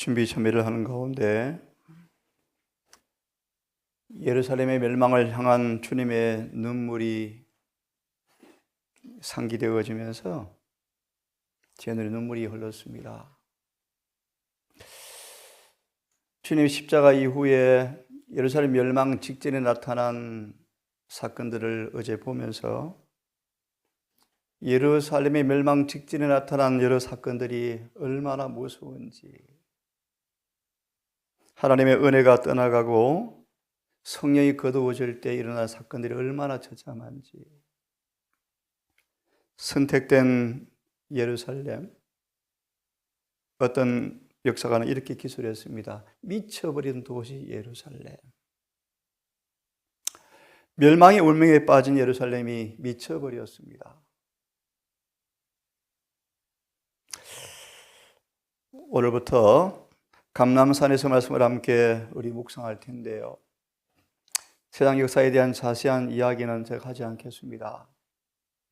준비 참여를 하는 가운데 예루살렘의 멸망을 향한 주님의 눈물이 상기되어지면서 제 눈에 눈물이 흘렀습니다. 주님 십자가 이후에 예루살렘 멸망 직전에 나타난 사건들을 어제 보면서 예루살렘의 멸망 직전에 나타난 여러 사건들이 얼마나 무서운지, 하나님의 은혜가 떠나가고 성령이 거두어질 때 일어난 사건들이 얼마나 처참한지, 선택된 예루살렘, 어떤 역사가는 이렇게 기술했습니다. 미쳐버린 도시 예루살렘. 멸망의 운명에 빠진 예루살렘이 미쳐버렸습니다. 오늘부터 감람산에서 말씀을 함께 우리 묵상할 텐데요. 세상 역사에 대한 자세한 이야기는 제가 하지 않겠습니다.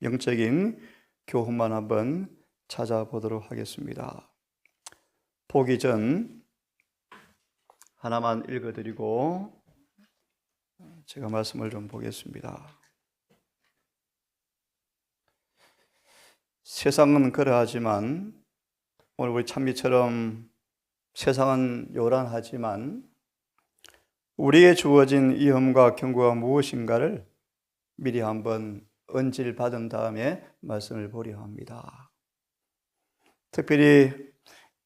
영적인 교훈만 한번 찾아보도록 하겠습니다. 보기 전 하나만 읽어드리고 제가 말씀을 좀 보겠습니다. 세상은 그러하지만, 오늘 우리 찬미처럼 세상은 요란하지만 우리에게 주어진 위험과 경고가 무엇인가를 미리 한번 언질받은 다음에 말씀을 보려 합니다. 특별히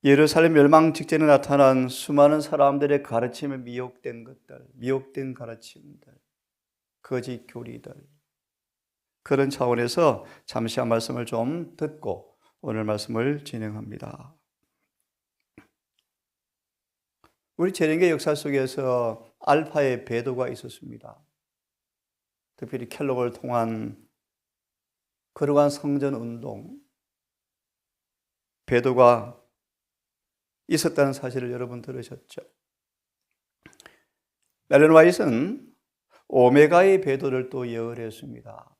예루살렘 멸망 직전에 나타난 수많은 사람들의 가르침에 미혹된 것들, 미혹된 가르침들, 거짓 교리들, 그런 차원에서 잠시 한 말씀을 좀 듣고 오늘 말씀을 진행합니다. 우리 재림교 역사 속에서 알파의 배도가 있었습니다. 특별히 켈록을 통한 그러한 성전 운동, 배도가 있었다는 사실을 여러분 들으셨죠? 엘렌 화이트는 오메가의 배도를 또 예언했습니다.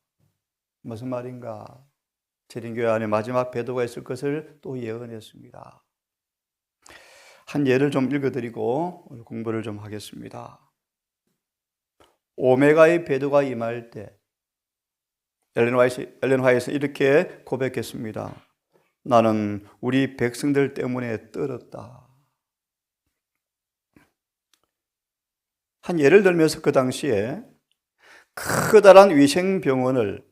무슨 말인가? 재림교회 안에 마지막 배도가 있을 것을 또 예언했습니다. 한 예를 좀 읽어드리고 오늘 공부를 좀 하겠습니다. 오메가의 배도가 임할 때 엘렌 화이트는 이렇게 고백했습니다. 나는 우리 백성들 때문에 떨었다. 한 예를 들면서 그 당시에 커다란 위생병원을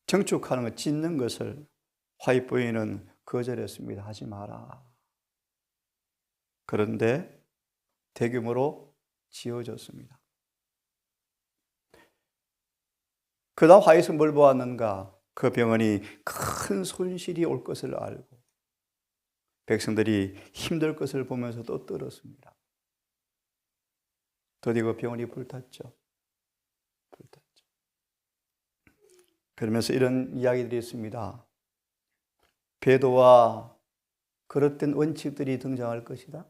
정축하는 것, 짓는 것을 화이트 부인은 거절했습니다. 하지 마라. 그런데 대규모로 지어졌습니다. 그 다음 화이트는 뭘 보았는가? 그 병원이 큰 손실이 올 것을 알고 백성들이 힘들 것을 보면서 또 떨었습니다. 드디어 그 병원이 불탔죠. 그러면서 이런 이야기들이 있습니다. 배도와 그릇된 원칙들이 등장할 것이다.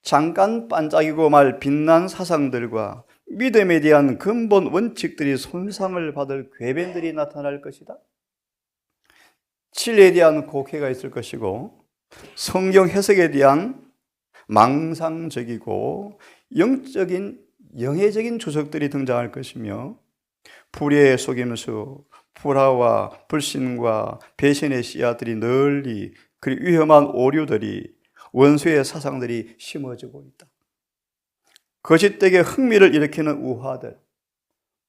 잠깐 반짝이고 말 빛난 사상들과 믿음에 대한 근본 원칙들이 손상을 받을 궤변들이 나타날 것이다. 진리에 대한 곡해가 있을 것이고 성경 해석에 대한 망상적이고 영해적인 주석들이 등장할 것이며 불의의 속임수, 불화와 불신과 배신의 씨앗들이 널리, 그리고 위험한 오류들이, 원수의 사상들이 심어지고 있다. 거짓되게 흥미를 일으키는 우화들,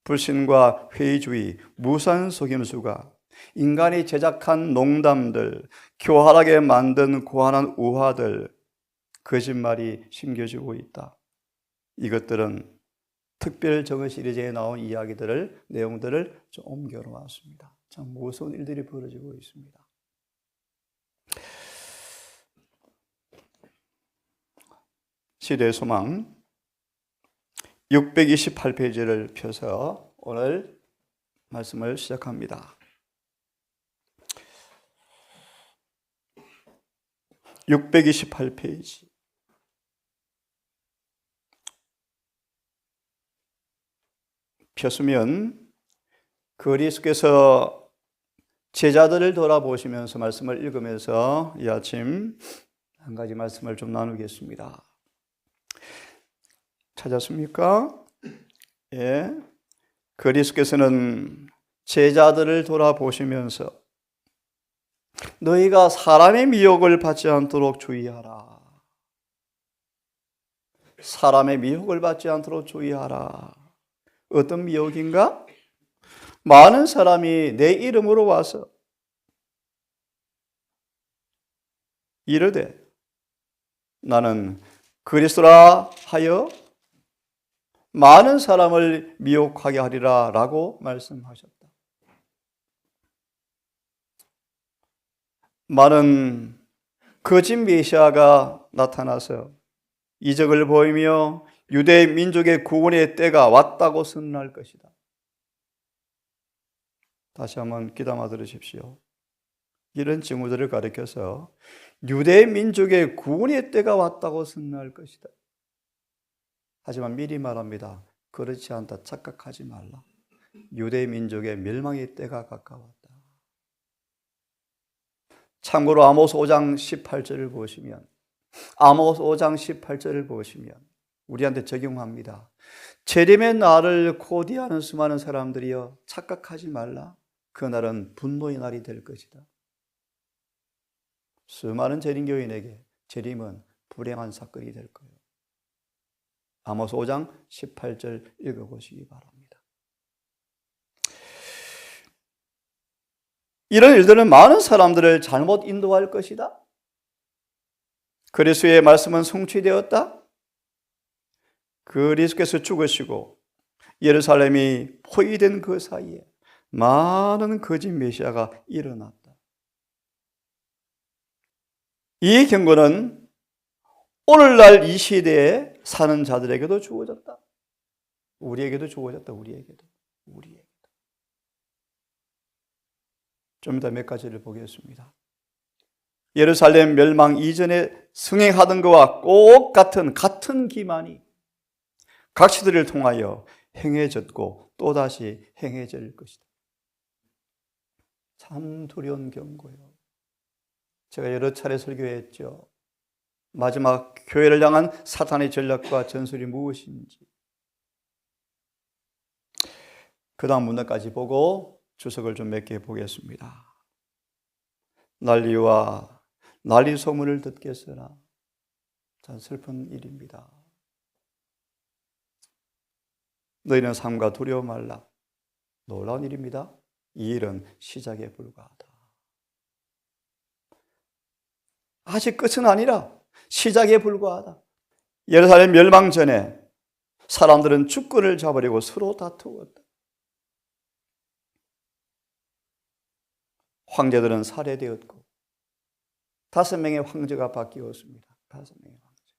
불신과 회의주의, 무산 속임수가 인간이 제작한 농담들, 교활하게 만든 고안한 우화들, 거짓말이 심겨지고 있다. 이것들은 특별 정오 시리즈에 나온 이야기들을, 내용들을 좀 옮겨 놓았습니다. 참 무서운 일들이 벌어지고 있습니다. 시대의 소망 628페이지를 펴서 오늘 말씀을 시작합니다. 628페이지. 폈으면 그리스도께서 제자들을 돌아보시면서 말씀을 읽으면서 이 아침 한 가지 말씀을 좀 나누겠습니다. 찾았습니까? 예. 그리스도께서는 제자들을 돌아보시면서 너희가 사람의 미혹을 받지 않도록 주의하라. 사람의 미혹을 받지 않도록 주의하라. 어떤 미혹인가? 많은 사람이 내 이름으로 와서 이르되 나는 그리스도라 하여 많은 사람을 미혹하게 하리라 라고 말씀하셨다. 많은 거짓 메시아가 나타나서 이적을 보이며 유대 민족의 구원의 때가 왔다고 선언할 것이다. 다시 한번 귀담아 들으십시오. 이런 징후들을 가리켜서 유대 민족의 구원의 때가 왔다고 선언할 것이다. 하지만 미리 말합니다. 그렇지 않다. 착각하지 말라. 유대 민족의 멸망의 때가 가까웠다. 참고로 아모스 5장 18절을 보시면 우리한테 적용합니다. 재림의 날을 고대하는 수많은 사람들이여 착각하지 말라. 그날은 분노의 날이 될 것이다. 수많은 재림교인에게 재림은 불행한 사건이 될 거예요. 아모스 5장 18절 읽어보시기 바랍니다. 이런 일들은 많은 사람들을 잘못 인도할 것이다. 그리스도의 말씀은 성취되었다. 그리스도께서 죽으시고 예루살렘이 포위된 그 사이에 많은 거짓 메시아가 일어났다. 이 경고는 오늘날 이 시대에 사는 자들에게도 주어졌다. 우리에게도 주어졌다. 우리에게도. 좀 이따 몇 가지를 보겠습니다. 예루살렘 멸망 이전에 승행하던 것과 꼭 같은 기만이 각 시대를 통하여 행해졌고 또다시 행해질 것이다. 참 두려운 경고요. 제가 여러 차례 설교했죠. 마지막 교회를 향한 사탄의 전략과 전술이 무엇인지. 그 다음 문단까지 보고 주석을 좀 몇 개 보겠습니다. 난리와 난리 소문을 듣겠으나 참 슬픈 일입니다. 너희는 삶과 두려워 말라. 놀라운 일입니다. 이 일은 시작에 불과하다. 아직 끝은 아니라 시작에 불과하다. 예루살렘 멸망 전에 사람들은 주권을 잡으려고 서로 다투었다. 황제들은 살해되었고 5명의 황제가 바뀌었습니다. 5명의 황제.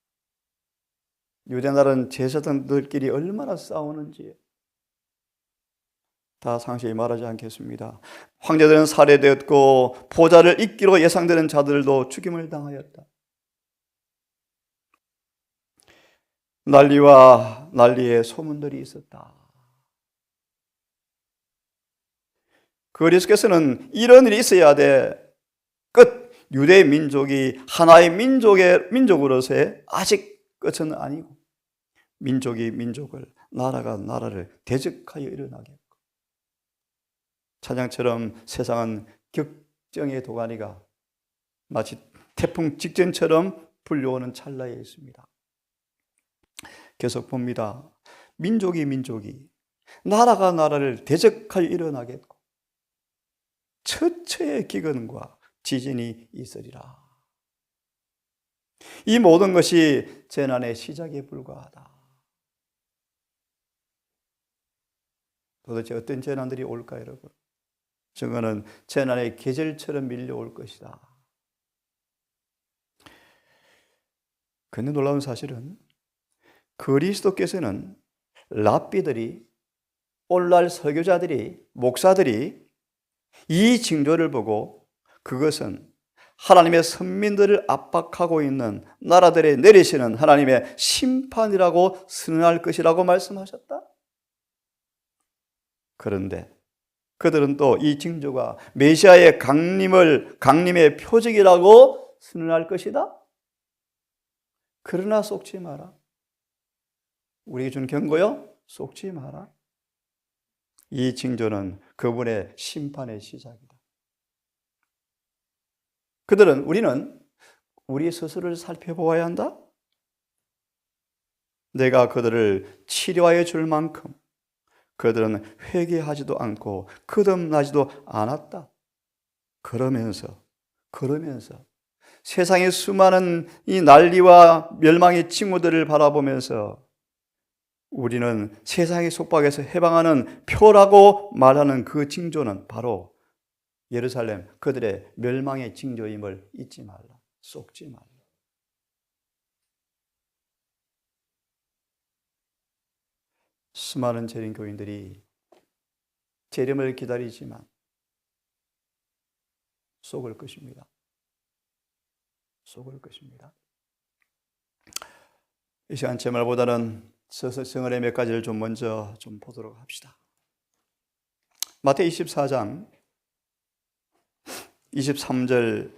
유대나라는 제사장들끼리 얼마나 싸우는지 다 상세히 말하지 않겠습니다. 황제들은 살해되었고 보좌를 잇기로 예상되는 자들도 죽임을 당하였다. 난리와 난리의 소문들이 있었다. 그리스도께서는 이런 일이 있어야 돼. 끝. 유대 민족이 하나의 민족으로서의 아직 끝은 아니고 민족이 민족을, 나라가 나라를 대적하여 일어나게. 찬양처럼 세상은 격정의 도가니가 마치 태풍 직전처럼 불려오는 찰나에 있습니다. 계속 봅니다. 민족이 나라가 나라를 대적하여 일어나겠고 처처의 기근과 지진이 있으리라. 이 모든 것이 재난의 시작에 불과하다. 도대체 어떤 재난들이 올까 여러분? 저거는 재난의 계절처럼 밀려올 것이다. 그런데 놀라운 사실은 그리스도께서는 랍비들이, 오늘날 설교자들이, 목사들이 이 징조를 보고 그것은 하나님의 선민들을 압박하고 있는 나라들에 내리시는 하나님의 심판이라고 선언할 것이라고 말씀하셨다. 그런데 그들은 또 이 징조가 메시아의 강림의 표적이라고 선언할 것이다. 그러나 속지 마라. 우리에게 준 경고요? 속지 마라. 이 징조는 그분의 심판의 시작이다. 우리는 우리 스스로를 살펴보아야 한다. 내가 그들을 치료하여 줄 만큼 그들은 회개하지도 않고 거듭나지도 않았다. 그러면서 세상의 수많은 이 난리와 멸망의 징후들을 바라보면서 우리는 세상의 속박에서 해방하는 표라고 말하는 그 징조는 바로 예루살렘 그들의 멸망의 징조임을 잊지 말라. 속지 말라. 수많은 재림 교인들이 재림을 기다리지만 속을 것입니다. 속을 것입니다. 이 시간 제 말보다는 서서성을의 몇 가지를 좀 먼저 보도록 합시다. 마태복음 24장 23절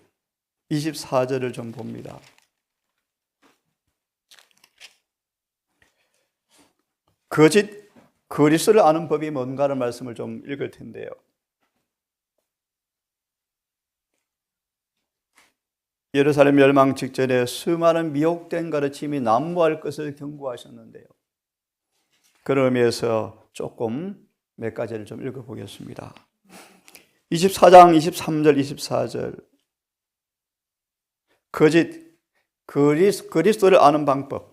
24절을 좀 봅니다. 거짓 그리스도를 아는 법이 뭔가를 말씀을 좀 읽을 텐데요. 예루살렘 멸망 직전에 수많은 미혹된 가르침이 난무할 것을 경고하셨는데요. 그런 의미에서 조금 몇 가지를 좀 읽어보겠습니다. 24장 23절 24절 거짓 그리스도를 아는 방법.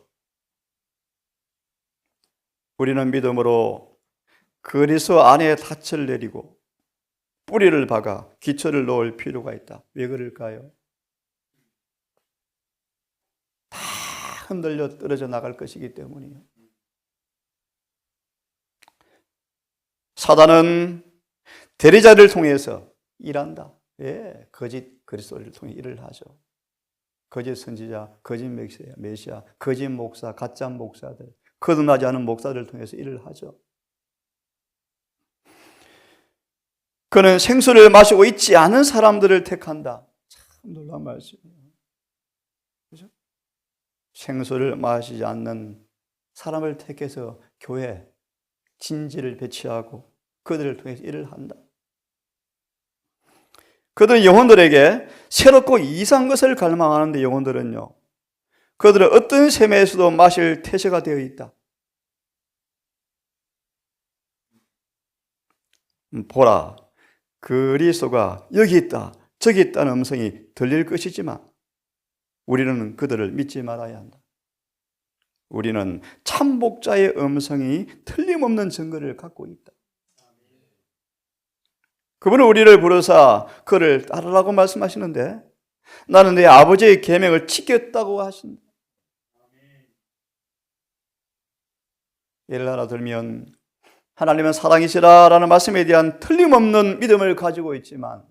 우리는 믿음으로 그리스도 안에 닻을 내리고 뿌리를 박아 기초를 놓을 필요가 있다. 왜 그럴까요? 다 흔들려 떨어져 나갈 것이기 때문이에요. 사단은 대리자를 통해서 일한다. 예, 거짓 그리스도를 통해 일을 하죠. 거짓 선지자, 거짓 메시아, 거짓 목사, 가짜 목사들, 거듭나지 않은 목사들을 통해서 일을 하죠. 그는 생수를 마시고 있지 않은 사람들을 택한다. 참 놀라운 말씀이에요. 그죠? 생수를 마시지 않는 사람을 택해서 교회 진지를 배치하고 그들을 통해서 일을 한다. 그들은 영혼들에게 새롭고 이상한 것을 갈망하는데 영혼들은요, 그들은 어떤 샘에서도 마실 태세가 되어 있다. 보라, 그리스도가 여기 있다, 저기 있다는 음성이 들릴 것이지만 우리는 그들을 믿지 말아야 한다. 우리는 참 목자의 음성이 틀림없는 증거를 갖고 있다. 그분은 우리를 부르사 그를 따르라고 말씀하시는데 나는 내 아버지의 계명을 지켰다고 하신다. 예를 하나 들면 하나님은 사랑이시라라는 말씀에 대한 틀림없는 믿음을 가지고 있지만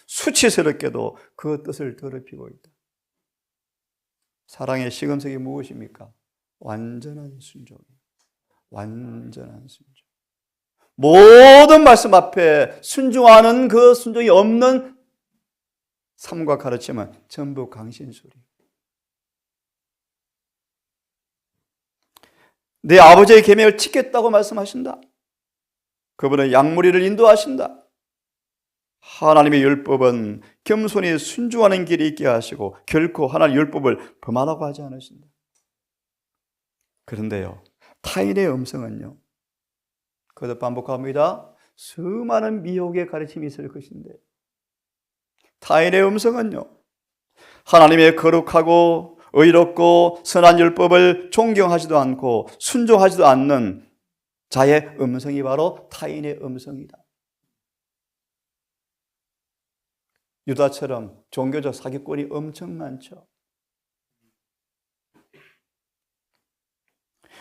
수치스럽게도 그 뜻을 더럽히고 있다. 사랑의 시금석이 무엇입니까? 완전한 순종이에요. 완전한 순종. 모든 말씀 앞에 순종하는 그 순종이 없는 삶과 가르침은 전부 강신술이에요. 내 아버지의 계명을 지켰다고 말씀하신다. 그분은 양무리를 인도하신다. 하나님의 율법은 겸손히 순종하는 길이 있게 하시고 결코 하나님의 율법을 범하라고 하지 않으신다. 그런데요, 타인의 음성은요, 그것도 반복합니다. 수많은 미혹의 가르침이 있을 것인데 타인의 음성은요, 하나님의 거룩하고 의롭고 선한 율법을 존경하지도 않고 순종하지도 않는 자의 음성이 바로 타인의 음성이다. 유다처럼 종교적 사기꾼이 엄청 많죠.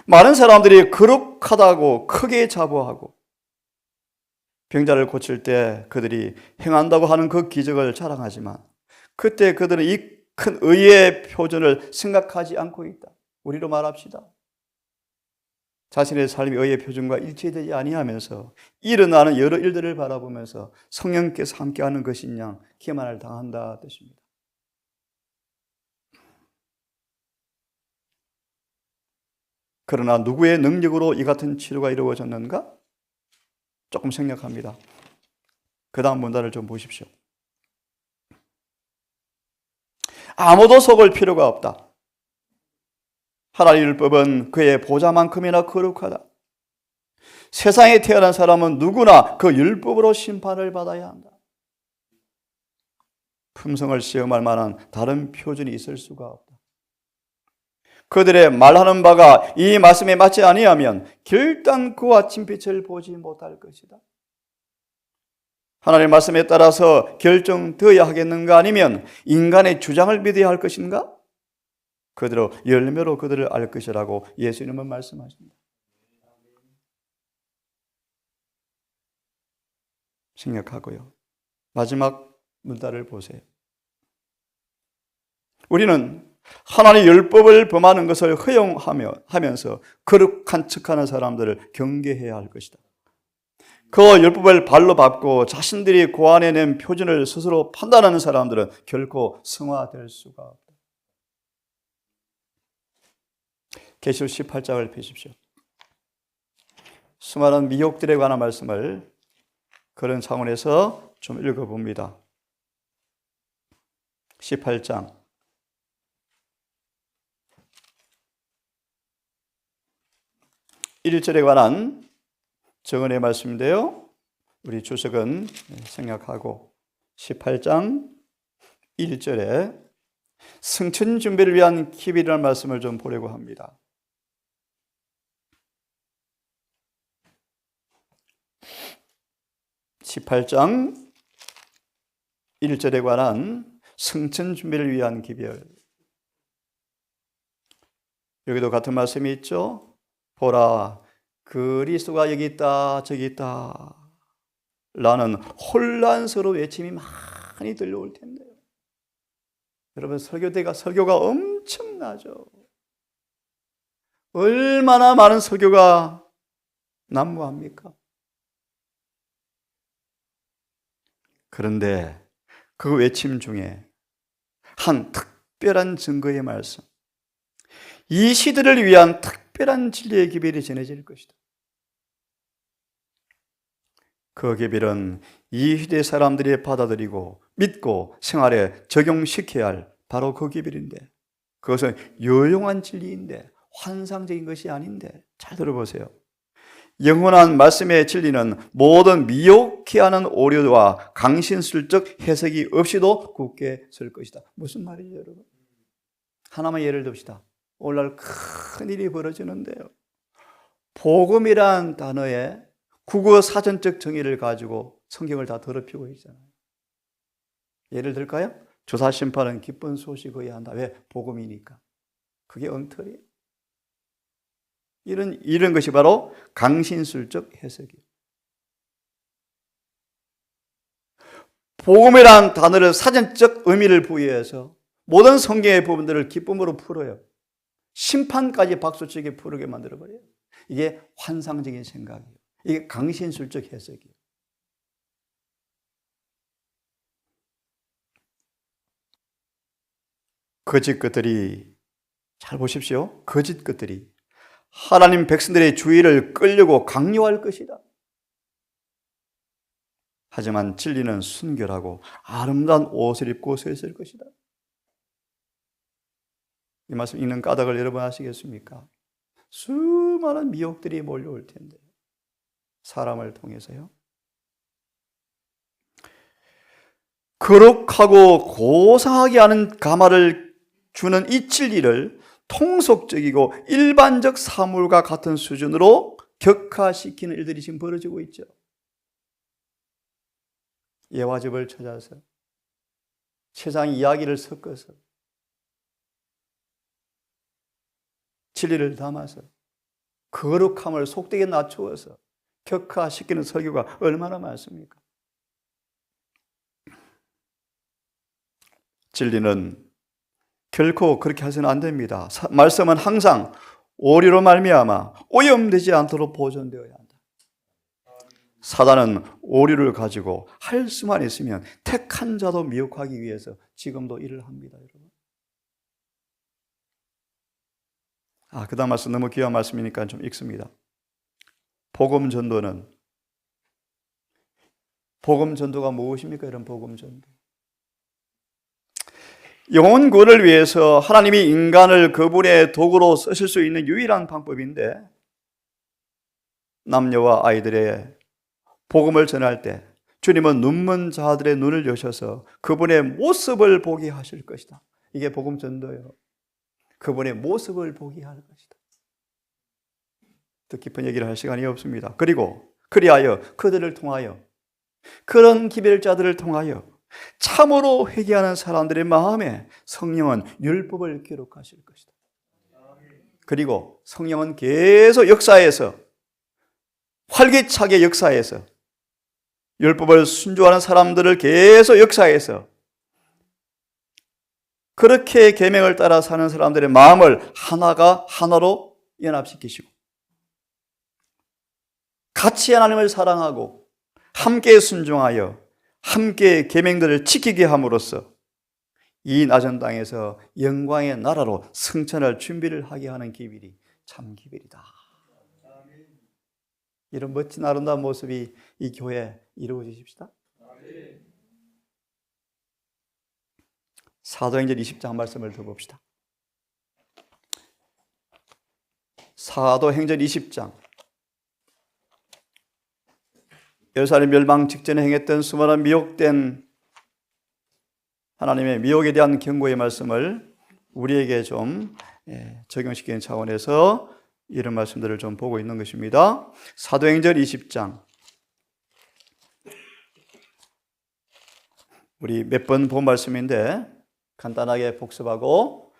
많은 사람들이 거룩하다고 크게 자부하고 병자를 고칠 때 그들이 행한다고 하는 그 기적을 자랑하지만 그때 그들은 이 큰 의의 표준을 생각하지 않고 있다. 우리로 말합시다. 자신의 삶이 의의 표준과 일치되지 아니하면서 일어나는 여러 일들을 바라보면서 성령께서 함께하는 것이냐 기만을 당한다 뜻입니다. 그러나 누구의 능력으로 이 같은 치료가 이루어졌는가? 조금 생략합니다. 그 다음 문단을 좀 보십시오. 아무도 속을 필요가 없다. 하나님의 율법은 그의 보좌만큼이나 거룩하다. 세상에 태어난 사람은 누구나 그 율법으로 심판을 받아야 한다. 품성을 시험할 만한 다른 표준이 있을 수가 없다. 그들의 말하는 바가 이 말씀에 맞지 아니하면 결단코 아침 빛을 보지 못할 것이다. 하나님의 말씀에 따라서 결정되어야 하겠는가 아니면 인간의 주장을 믿어야 할 것인가? 그대로 열매로 그들을 알 것이라고 예수님은 말씀하십니다. 생각하고요. 마지막 문단을 보세요. 우리는 하나님의 율법을 범하는 것을 허용하면서 거룩한 척하는 사람들을 경계해야 할 것이다. 그 율법을 발로 밟고 자신들이 고안해낸 표준을 스스로 판단하는 사람들은 결코 성화될 수가 없다. 계시록 18장을 펴십시오. 수많은 미혹들에 관한 말씀을 그런 차원에서 좀 읽어봅니다. 18장 1절에 관한 정언의 말씀인데요. 우리 주석은 생략하고 18장 1절에 승천 준비를 위한 기별이라는 말씀을 좀 보려고 합니다. (18장 1절에) 관한 승천 준비를 위한 기별. 여기도 같은 말씀이 있죠. 보라, 그리스도가 여기 있다 저기 있다 라는 혼란스러운 외침이 많이 들려올 텐데요. 여러분, 설교가 엄청나죠. 얼마나 많은 설교가 난무합니까? 그런데 그 외침 중에 한 특별한 증거의 말씀, 이 시대를 위한 특별한 진리의 기별이 전해질 것이다. 그 기별은 이 시대 사람들이 받아들이고 믿고 생활에 적용시켜야 할 바로 그 기별인데, 그것은 유용한 진리인데 환상적인 것이 아닌데, 잘 들어보세요. 영원한 말씀의 진리는 모든 미혹해 하는 오류와 강신술적 해석이 없이도 굳게 설 것이다. 무슨 말이죠, 여러분? 하나만 예를 듭시다. 오늘날 큰 일이 벌어지는데요. 복음이란 단어에 국어 사전적 정의를 가지고 성경을 다 더럽히고 있잖아요. 예를 들까요? 조사 심판은 기쁜 소식이어야 한다. 왜? 복음이니까. 그게 엉터리예요. 이런 것이 바로 강신술적 해석이에요. 복음이란 단어를 사전적 의미를 부여해서 모든 성경의 부분들을 기쁨으로 풀어요. 심판까지 박수치게 부르게 만들어버려요. 이게 환상적인 생각이에요. 이게 강신술적 해석이에요. 거짓 것들이, 잘 보십시오. 거짓 것들이 하나님 백성들의 주의를 끌려고 강요할 것이다. 하지만 진리는 순결하고 아름다운 옷을 입고 서 있을 것이다. 이 말씀 읽는 까닭을 여러분 아시겠습니까? 수많은 미혹들이 몰려올 텐데, 사람을 통해서요. 거룩하고 고상하게 하는 감화를 주는 이 진리를 통속적이고 일반적 사물과 같은 수준으로 격화시키는 일들이 지금 벌어지고 있죠. 예화집을 찾아서 세상 이야기를 섞어서 진리를 담아서 거룩함을 속되게 낮추어서 격화시키는 설교가 얼마나 많습니까? 진리는 결코 그렇게 해서는 안 됩니다. 말씀은 항상 오류로 말미암아 오염되지 않도록 보존되어야 한다. 사단은 오류를 가지고 할 수만 있으면 택한 자도 미혹하기 위해서 지금도 일을 합니다, 여러분. 그 다음 말씀 너무 귀한 말씀이니까 좀 읽습니다. 복음 전도가 무엇입니까? 이런 복음 전도. 영혼 구원을 위해서 하나님이 인간을 그분의 도구로 쓰실 수 있는 유일한 방법인데, 남녀와 아이들의 복음을 전할 때 주님은 눈먼 자들의 눈을 여셔서 그분의 모습을 보게 하실 것이다. 이게 복음 전도예요. 그분의 모습을 보게 할 것이다. 더 깊은 얘기를 할 시간이 없습니다. 그리고 그리하여 그들을 통하여, 그런 기별자들을 통하여 참으로 회개하는 사람들의 마음에 성령은 율법을 기록하실 것이다. 그리고 성령은 계속 역사에서, 활기차게 역사에서, 율법을 순종하는 사람들을 계속 역사에서 그렇게 계명을 따라 사는 사람들의 마음을 하나로 연합시키시고 같이 하나님을 사랑하고 함께 순종하여 함께 계명들을 지키게 함으로써 이 낮은 땅에서 영광의 나라로 승천할 준비를 하게 하는 기별이 참 기별이다. 이런 멋진 아름다운 모습이 이 교회에 이루어지십시다. 사도행전 20장 말씀을 더 봅시다. 사도행전 20장. 예루살렘 멸망 직전에 행했던 수많은 미혹된 하나님의 미혹에 대한 경고의 말씀을 우리에게 좀 적용시키는 차원에서 이런 말씀들을 좀 보고 있는 것입니다. 사도행전 20장. 우리 몇 번 본 말씀인데 간단하게 복습하고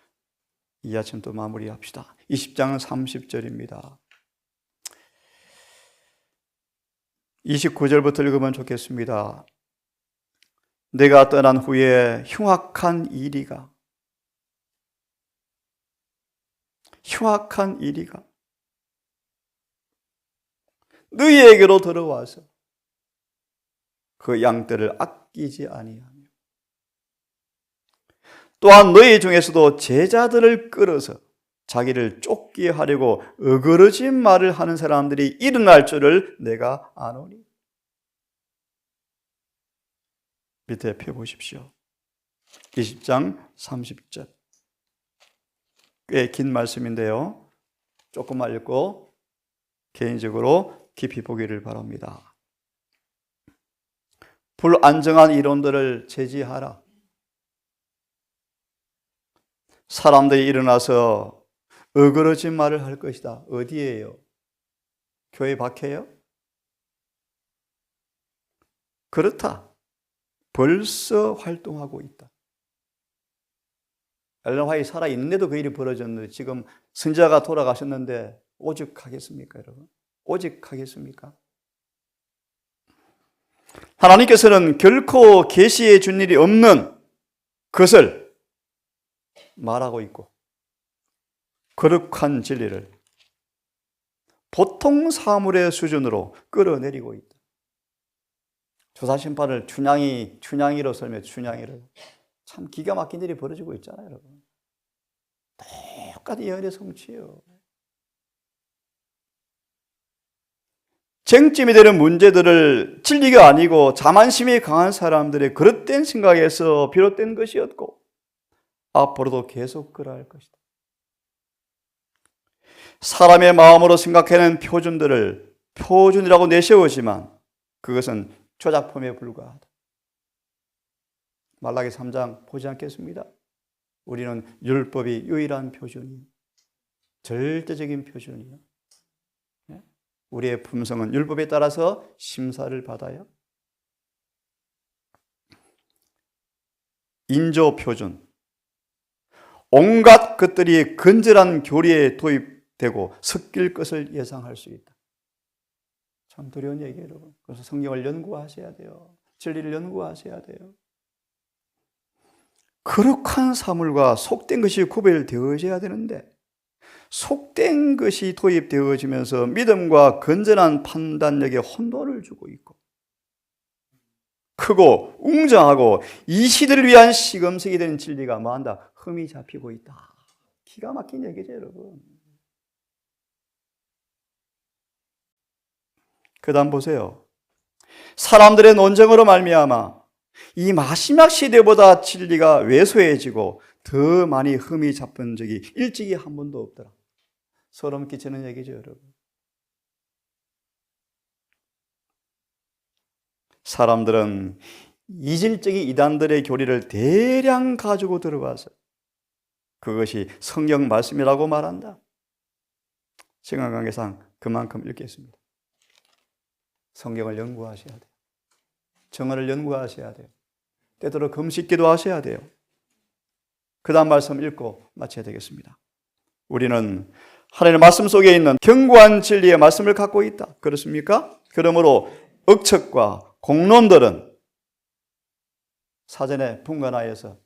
이 아침 또 마무리합시다. 20장 30절입니다. 29절부터 읽으면 좋겠습니다. 내가 떠난 후에 흉악한 이리가 너희에게로 들어와서 그 양떼를 아끼지 아니하며 또한 너희 중에서도 제자들을 끌어서 자기를 쫓게 하려고 어그러진 말을 하는 사람들이 일어날 줄을 내가 아노니. 밑에 펴보십시오. 20장 30절. 꽤 긴 말씀인데요. 조금만 읽고 개인적으로 깊이 보기를 바랍니다. 불안정한 이론들을 제지하라. 사람들이 일어나서 어그러진 말을 할 것이다. 어디에요? 교회 밖에요? 그렇다. 벌써 활동하고 있다. 엘렌 화이트 살아있는데도 그 일이 벌어졌는데 지금 선지자가 돌아가셨는데 오직하겠습니까, 여러분? 오직하겠습니까? 하나님께서는 결코 계시해 준 일이 없는 것을 말하고 있고 거룩한 진리를 보통 사물의 수준으로 끌어내리고 있다. 조사심판을 춘향이로 설명, 춘향이를. 참 기가 막힌 일이 벌어지고 있잖아요, 여러분. 똑같이 예언의 성취예요. 쟁점이 되는 문제들을 진리가 아니고 자만심이 강한 사람들의 그릇된 생각에서 비롯된 것이었고 앞으로도 계속 그러할 것이다. 사람의 마음으로 생각하는 표준들을 표준이라고 내세우지만 그것은 조작품에 불과하다. 말라기 3장 보지 않겠습니다? 우리는 율법이 유일한 표준이에요. 절대적인 표준이에요. 우리의 품성은 율법에 따라서 심사를 받아요. 인조 표준. 온갖 것들이 건전한 교리에 도입되고 섞일 것을 예상할 수 있다. 참 두려운 얘기예요, 여러분. 그래서 성경을 연구하셔야 돼요. 진리를 연구하셔야 돼요. 거룩한 사물과 속된 것이 구별되어져야 되는데 속된 것이 도입되어지면서 믿음과 건전한 판단력에 혼돈을 주고 있고, 크고 웅장하고 이 시대를 위한 시금석이 된 진리가 뭐한다? 흠이 잡히고 있다. 기가 막힌 얘기죠, 여러분. 그 다음 보세요. 사람들의 논쟁으로 말미암아 이 마지막 시대보다 진리가 왜소해지고 더 많이 흠이 잡힌 적이 일찍이 한 번도 없더라. 소름 끼치는 얘기죠, 여러분. 사람들은 이질적인 이단들의 교리를 대량 가지고 들어와서 그것이 성경 말씀이라고 말한다. 시간 관계상 그만큼 읽겠습니다. 성경을 연구하셔야 돼요. 정언을 연구하셔야 돼요. 때때로 금식기도 하셔야 돼요. 그 다음 말씀 읽고 마쳐야 되겠습니다. 우리는 하나님의 말씀 속에 있는 견고한 진리의 말씀을 갖고 있다. 그렇습니까? 그러므로 억측과 공론들은 사전에 분간하여서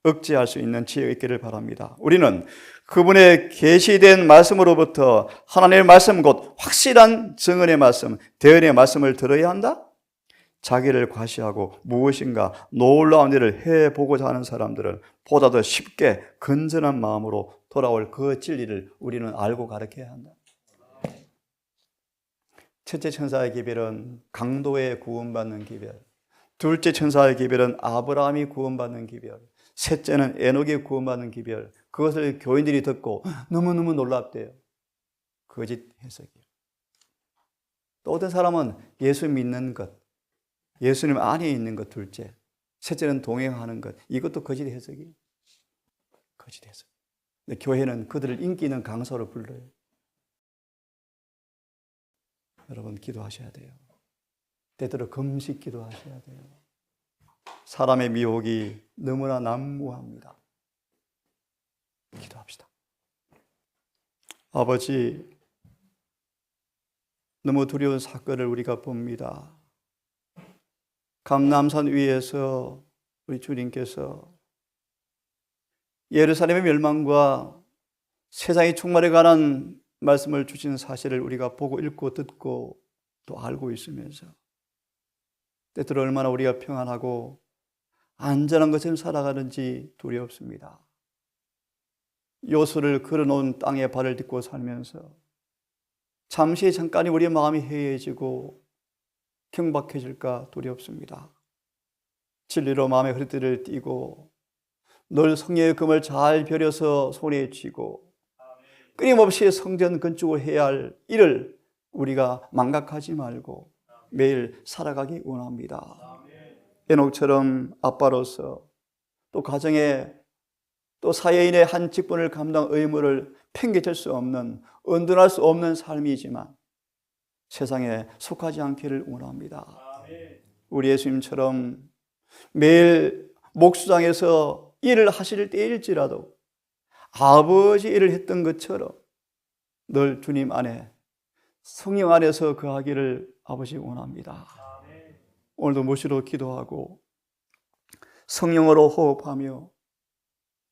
억제할 수 있는 지혜가 있기를 바랍니다. 우리는 그분의 계시된 말씀으로부터 하나님의 말씀 곧 확실한 증언의 말씀, 대언의 말씀을 들어야 한다. 자기를 과시하고 무엇인가 놀라운 일을 해보고자 하는 사람들은 보다 더 쉽게 건전한 마음으로 돌아올 그 진리를 우리는 알고 가르쳐야 한다. 첫째 천사의 기별은 강도의 구원받는 기별, 둘째 천사의 기별은 아브라함이 구원받는 기별, 셋째는 에녹이 구원받는 기별. 그것을 교인들이 듣고 너무너무 놀랍대요. 거짓 해석이에요. 또 어떤 사람은 예수 믿는 것, 예수님 안에 있는 것 둘째, 셋째는 동행하는 것, 이것도 거짓 해석이에요. 거짓 해석. 근데 교회는 그들을 인기 있는 강사로 불러요. 여러분 기도하셔야 돼요. 때때로 금식 기도하셔야 돼요. 사람의 미혹이 너무나 난무합니다. 기도합시다. 아버지, 너무 두려운 사건을 우리가 봅니다. 감람산 위에서 우리 주님께서 예루살렘의 멸망과 세상의 충만에 관한 말씀을 주신 사실을 우리가 보고 읽고 듣고 또 알고 있으면서 때때로 얼마나 우리가 평안하고 안전한 것처럼 살아가는지 두렵습니다. 요술을 걸어놓은 땅에 발을 딛고 살면서 잠시 잠깐이 우리의 마음이 해이해지고 경박해질까 두렵습니다. 진리로 마음의 허리띠를 띠고 늘 성령의 금을 잘 벼려서 손에 쥐고 끊임없이 성전 건축을 해야 할 일을 우리가 망각하지 말고 매일 살아가기 원합니다. 에녹처럼 아빠로서 또 가정의 또 사회인의 한 직분을 감당 의무를 팽개칠 수 없는, 은둔할 수 없는 삶이지만 세상에 속하지 않기를 원합니다. 우리 예수님처럼 매일 목수장에서 일을 하실 때일지라도 아버지 일을 했던 것처럼 늘 주님 안에 성령 안에서 거하기를 아버지 원합니다. 오늘도 무시로 기도하고 성령으로 호흡하며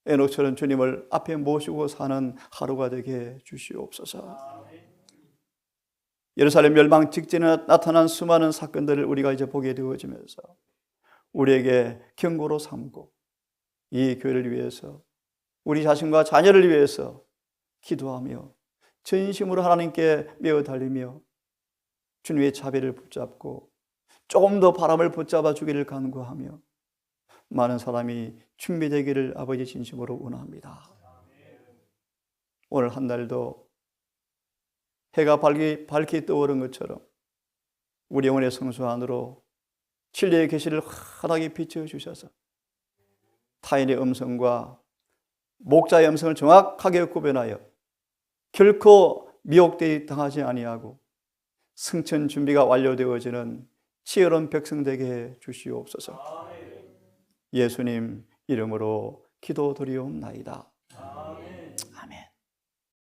에녹처럼 주님을 앞에 모시고 사는 하루가 되게 주시옵소서. 예루살렘 멸망 직전에 나타난 수많은 사건들을 우리가 이제 보게 되어지면서 우리에게 경고로 삼고 이 교회를 위해서 우리 자신과 자녀를 위해서 기도하며 전심으로 하나님께 매어 달리며 주님의 자비를 붙잡고 조금 더 바람을 붙잡아 주기를 간구하며 많은 사람이 준비되기를 아버지 진심으로 원합니다. 오늘 한 날도 해가 밝게 떠오른 것처럼 우리 영혼의 성소 안으로 진리의 계시를 환하게 비춰주셔서 타인의 음성과 목자의 음성을 정확하게 구별하여 결코 미혹되이 당하지 아니하고 승천 준비가 완료되어지는 치열한 백성 되게 해 주시옵소서. 예수님 이름으로 기도드리옵나이다.